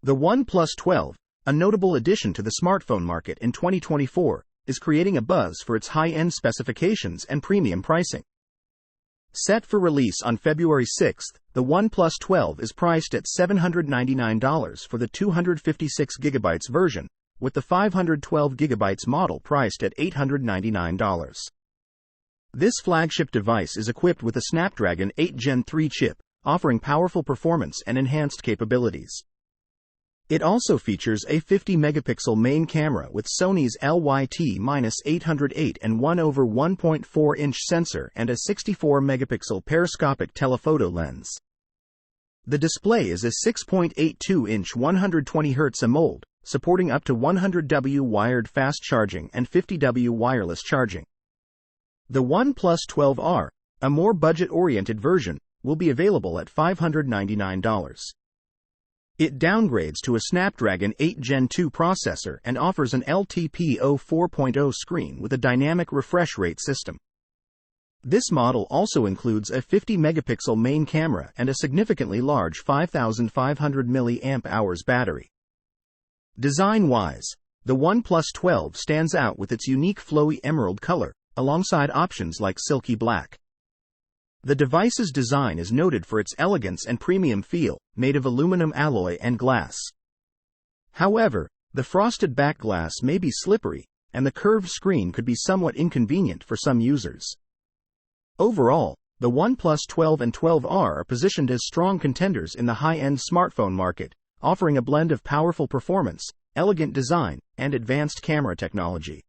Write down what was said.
The OnePlus 12, a notable addition to the smartphone market in 2024, is creating a buzz for its high-end specifications and premium pricing. Set for release on February 6, the OnePlus 12 is priced at $799 for the 256GB version, with the 512GB model priced at $899. This flagship device is equipped with a Snapdragon 8 Gen 3 chip, offering powerful performance and enhanced capabilities. It also features a 50-megapixel main camera with Sony's LYT-808 and 1/1.4-inch sensor and a 64-megapixel periscopic telephoto lens. The display is a 6.82-inch 120Hz AMOLED, supporting up to 100W wired fast charging and 50W wireless charging. The OnePlus 12R, a more budget-oriented version, will be available at $599. It downgrades to a Snapdragon 8 Gen 2 processor and offers an LTPO 4.0 screen with a dynamic refresh rate system. This model also includes a 50-megapixel main camera and a significantly large 5,500 mAh battery. Design-wise, the OnePlus 12 stands out with its unique flowy emerald color, alongside options like silky black. The device's design is noted for its elegance and premium feel, made of aluminum alloy and glass. However, the frosted back glass may be slippery, and the curved screen could be somewhat inconvenient for some users. Overall, the OnePlus 12 and 12R are positioned as strong contenders in the high-end smartphone market, offering a blend of powerful performance, elegant design, and advanced camera technology.